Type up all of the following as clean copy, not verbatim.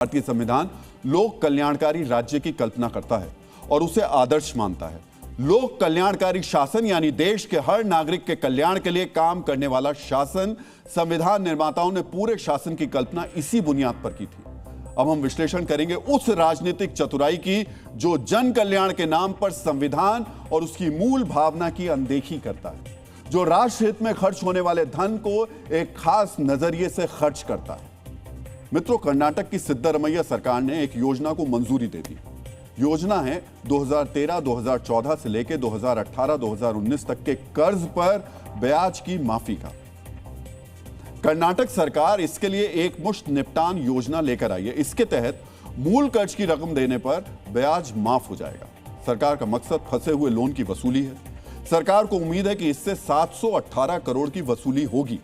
भारतीय संविधान लोक कल्याणकारी राज्य की कल्पना करता है और उसे आदर्श मानता है। लोक कल्याणकारी शासन यानी देश के हर नागरिक के कल्याण के लिए काम करने वाला शासन। संविधान निर्माताओं ने पूरे शासन की कल्पना इसी बुनियाद पर की थी। अब हम विश्लेषण करेंगे उस राजनीतिक चतुराई की जो जन कल्याण के नाम पर संविधान और उसकी मूल भावना की अनदेखी करता है, जो राष्ट्र हित में खर्च होने वाले धन को एक खास नजरिए से खर्च करता है। मित्रों, कर्नाटक की सिद्धरमैया सरकार ने एक योजना को मंजूरी दे दी। योजना है 2013-2014 से लेकर 2018-2019 तक के कर्ज पर ब्याज की माफी का। कर्नाटक सरकार इसके लिए एक मुश्त निपटान योजना लेकर आई है। इसके तहत मूल कर्ज की रकम देने पर ब्याज माफ हो जाएगा। सरकार का मकसद फंसे हुए लोन की वसूली है। सरकार को उम्मीद है कि इससे 718 करोड़ की वसूली होगी।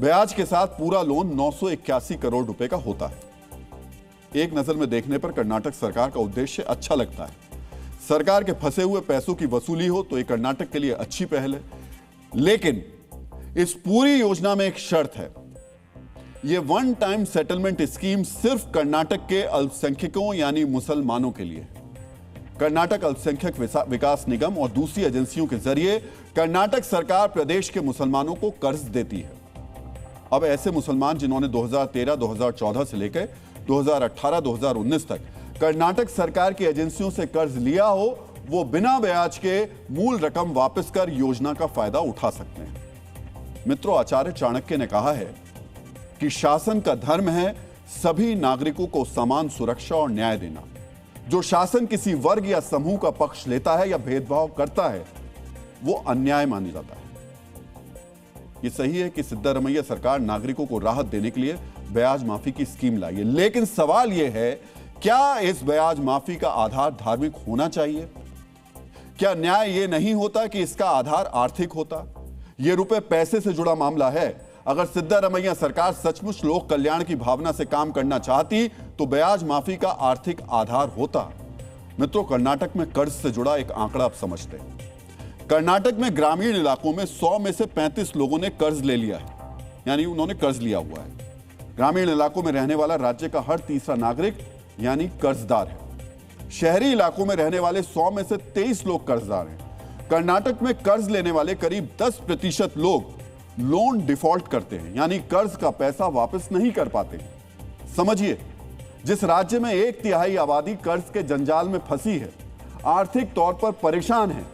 ब्याज के साथ पूरा लोन 981 करोड़ रुपए का होता है। एक नजर में देखने पर कर्नाटक सरकार का उद्देश्य अच्छा लगता है। सरकार के फंसे हुए पैसों की वसूली हो तो ये कर्नाटक के लिए अच्छी पहल है। लेकिन इस पूरी योजना में एक शर्त है। यह वन टाइम सेटलमेंट स्कीम सिर्फ कर्नाटक के अल्पसंख्यकों यानी मुसलमानों के लिए। कर्नाटक अल्पसंख्यक विकास निगम और दूसरी एजेंसियों के जरिए कर्नाटक सरकार प्रदेश के मुसलमानों को कर्ज देती है। अब ऐसे मुसलमान जिन्होंने 2013-2014 से लेकर 2018-2019 तक कर्नाटक सरकार की एजेंसियों से कर्ज लिया हो, वो बिना ब्याज के मूल रकम वापस कर योजना का फायदा उठा सकते हैं। मित्रों, आचार्य चाणक्य ने कहा है कि शासन का धर्म है सभी नागरिकों को समान सुरक्षा और न्याय देना। जो शासन किसी वर्ग या समूह का पक्ष लेता है या भेदभाव करता है, वो अन्याय माना जाता है। ये सही है कि सिद्धरमैया सरकार नागरिकों को राहत देने के लिए ब्याज माफी की स्कीम लाई है, लेकिन सवाल यह है, क्या इस ब्याज माफी का आधार धार्मिक होना चाहिए? क्या न्याय यह नहीं होता कि इसका आधार आर्थिक होता? यह रुपए पैसे से जुड़ा मामला है। अगर सिद्धरमैया सरकार सचमुच लोक कल्याण की भावना से काम करना चाहती तो ब्याज माफी का आर्थिक आधार होता। मित्रों, कर्नाटक में कर्ज से जुड़ा एक आंकड़ा आप समझते हैं। कर्नाटक में ग्रामीण इलाकों में 100 में से 35 लोगों ने कर्ज ले लिया है, यानी उन्होंने कर्ज लिया हुआ है। ग्रामीण इलाकों में रहने वाला राज्य का हर तीसरा नागरिक यानी कर्जदार है। शहरी इलाकों में रहने वाले 100 में से 23 लोग कर्जदार हैं। कर्नाटक में कर्ज लेने वाले करीब 10% लोग लोन डिफॉल्ट करते हैं, यानी कर्ज का पैसा वापस नहीं कर पाते। समझिए, जिस राज्य में 1/3 आबादी कर्ज के जंजाल में फंसी है, आर्थिक तौर पर परेशान है,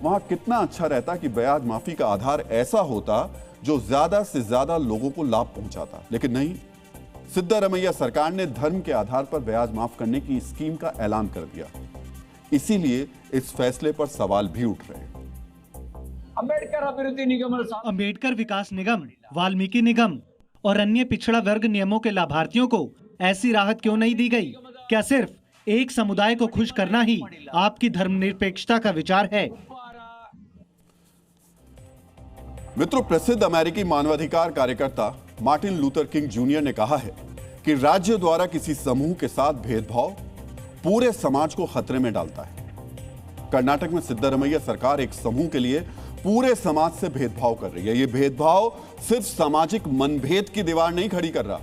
वहां कितना अच्छा रहता कि ब्याज माफी का आधार ऐसा होता जो ज्यादा से ज्यादा लोगों को लाभ पहुंचाता। लेकिन नहीं, सिद्धरमैया सरकार ने धर्म के आधार पर ब्याज माफ करने की स्कीम का ऐलान कर दिया। इसीलिए इस फैसले पर सवाल भी उठ रहे हैं। अंबेडकर विकास निगम, वाल्मीकि निगम और अन्य पिछड़ा वर्ग नियमों के लाभार्थियों को ऐसी राहत क्यों नहीं दी गई? क्या सिर्फ एक समुदाय को खुश करना ही आपकी धर्मनिरपेक्षता का विचार है? मित्रों, प्रसिद्ध अमेरिकी मानवाधिकार कार्यकर्ता मार्टिन लूथर किंग जूनियर ने कहा है कि राज्य द्वारा किसी समूह के साथ भेदभाव पूरे समाज को खतरे में डालता है। कर्नाटक में सिद्धरमैया सरकार एक समूह के लिए पूरे समाज से भेदभाव कर रही है। यह भेदभाव सिर्फ सामाजिक मनभेद की दीवार नहीं खड़ी कर रहा,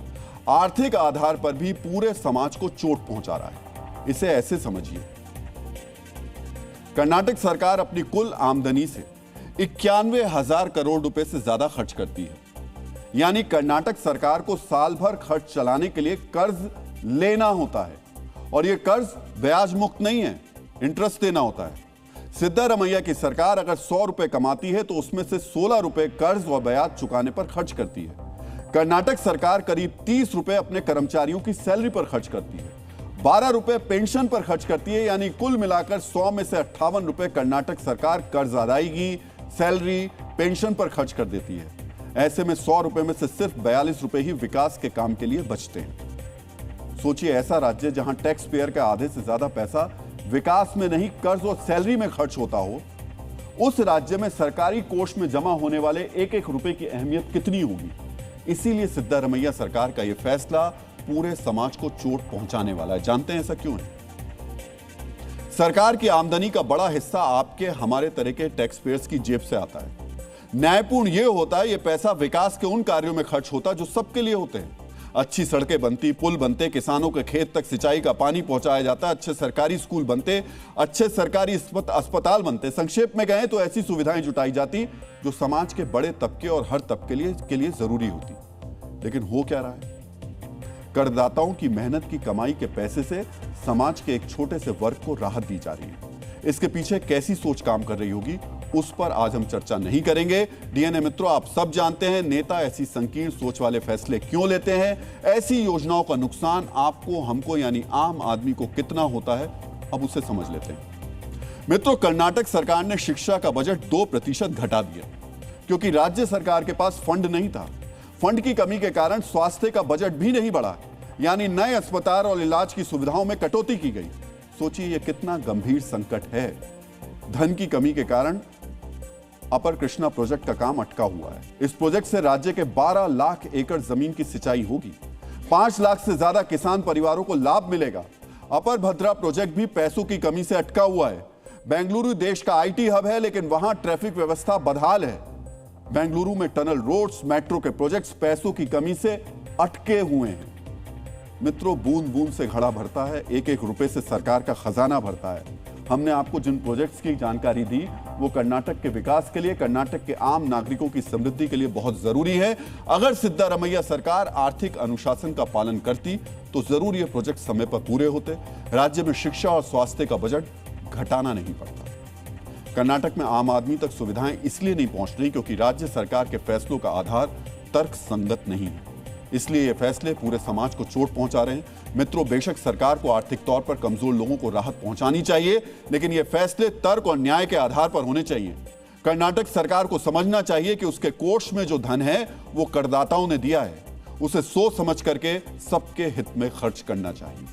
आर्थिक आधार पर भी पूरे समाज को चोट पहुंचा रहा है। इसे ऐसे समझिए, कर्नाटक सरकार अपनी कुल आमदनी से 91,000 करोड़ रुपए से ज्यादा खर्च करती है। यानी कर्नाटक सरकार को साल भर खर्च चलाने के लिए कर्ज लेना होता है, और यह कर्ज ब्याज मुक्त नहीं है, इंटरेस्ट देना होता है। सिद्धरमैया की सरकार अगर 100 रुपए कमाती है तो उसमें से 16 रुपए कर्ज और ब्याज चुकाने पर खर्च करती है। कर्नाटक सरकार करीब 30 रुपए अपने कर्मचारियों की सैलरी पर खर्च करती है, 12 रुपए पेंशन पर खर्च करती है। यानी कुल मिलाकर 100 में से 58 रुपए कर्नाटक सरकार कर्ज अदायगी, सैलरी, पेंशन पर खर्च कर देती है। ऐसे में 100 रुपए में से सिर्फ 42 रुपए ही विकास के काम के लिए बचते हैं। सोचिए, ऐसा राज्य जहां टैक्स पेयर का आधे से ज्यादा पैसा विकास में नहीं कर्ज और सैलरी में खर्च होता हो, उस राज्य में सरकारी कोष में जमा होने वाले एक एक रुपए की अहमियत कितनी होगी। इसीलिए सिद्धरमैया सरकार का यह फैसला पूरे समाज को चोट पहुंचाने वाला है। जानते हैं ऐसा क्यों है? सरकार की आमदनी का बड़ा हिस्सा आपके हमारे तरह के टैक्स पेयर्स की जेब से आता है। न्यायपूर्ण यह होता है, यह पैसा विकास के उन कार्यों में खर्च होता जो सबके लिए होते हैं। अच्छी सड़कें बनती, पुल बनते, किसानों के खेत तक सिंचाई का पानी पहुंचाया जाता, अच्छे सरकारी स्कूल बनते, अच्छे सरकारी अस्पताल बनते। संक्षेप में कहें तो ऐसी सुविधाएं जुटाई जाती जो समाज के बड़े तबके और हर तबके के लिए जरूरी होती। लेकिन हो क्या रहा है? करदाताओं की मेहनत की कमाई के पैसे से समाज के एक छोटे से वर्ग को राहत दी जा रही है। इसके पीछे कैसी सोच काम कर रही होगी, उस पर आज हम चर्चा नहीं करेंगे। डीएनए मित्रों, आप सब जानते हैं नेता ऐसी संकीर्ण सोच वाले फैसले क्यों लेते हैं, ऐसी योजनाओं का नुकसान आपको, हमको यानी आम आदमी को कितना होता है, अब उसे समझ लेते हैं। मित्रों, कर्नाटक सरकार ने शिक्षा का बजट 2% घटा दिया क्योंकि राज्य सरकार के पास फंड नहीं था। फंड की कमी के कारण स्वास्थ्य का बजट भी नहीं बढ़ा, यानी नए अस्पताल और इलाज की सुविधाओं में कटौती की गई। सोचिए यह कितना गंभीर संकट है। धन की कमी के कारण अपर कृष्णा प्रोजेक्ट का काम अटका हुआ है। इस प्रोजेक्ट से राज्य के 12 लाख एकड़ जमीन की सिंचाई होगी। 5 लाख से ज्यादा किसान परिवारों को लाभ मिलेगा। अपर भद्रा प्रोजेक्ट भी पैसों की कमी से अटका हुआ है। बेंगलुरु देश का आईटी हब है, लेकिन वहां ट्रैफिक व्यवस्था बदहाल है। बेंगलुरु में टनल, रोड्स, मेट्रो के प्रोजेक्ट्स पैसों की कमी से अटके हुए हैं। मित्रों, बूंद बूंद से घड़ा भरता है, एक एक रुपए से सरकार का खजाना भरता है। हमने आपको जिन प्रोजेक्ट्स की जानकारी दी वो कर्नाटक के विकास के लिए, कर्नाटक के आम नागरिकों की समृद्धि के लिए बहुत जरूरी है। अगर सिद्धारमैया सरकार आर्थिक अनुशासन का पालन करती तो जरूर ये प्रोजेक्ट समय पर पूरे होते। राज्य में शिक्षा और स्वास्थ्य का बजट घटाना नहीं पड़ता। कर्नाटक में आम आदमी तक सुविधाएं इसलिए नहीं पहुंच रही क्योंकि राज्य सरकार के फैसलों का आधार तर्क संगत नहीं है। इसलिए ये फैसले पूरे समाज को चोट पहुंचा रहे हैं। मित्रों, बेशक सरकार को आर्थिक तौर पर कमजोर लोगों को राहत पहुंचानी चाहिए, लेकिन ये फैसले तर्क और न्याय के आधार पर होने चाहिए। कर्नाटक सरकार को समझना चाहिए कि उसके कोष में जो धन है वो करदाताओं ने दिया है, उसे सोच समझ करके सबके हित में खर्च करना चाहिए।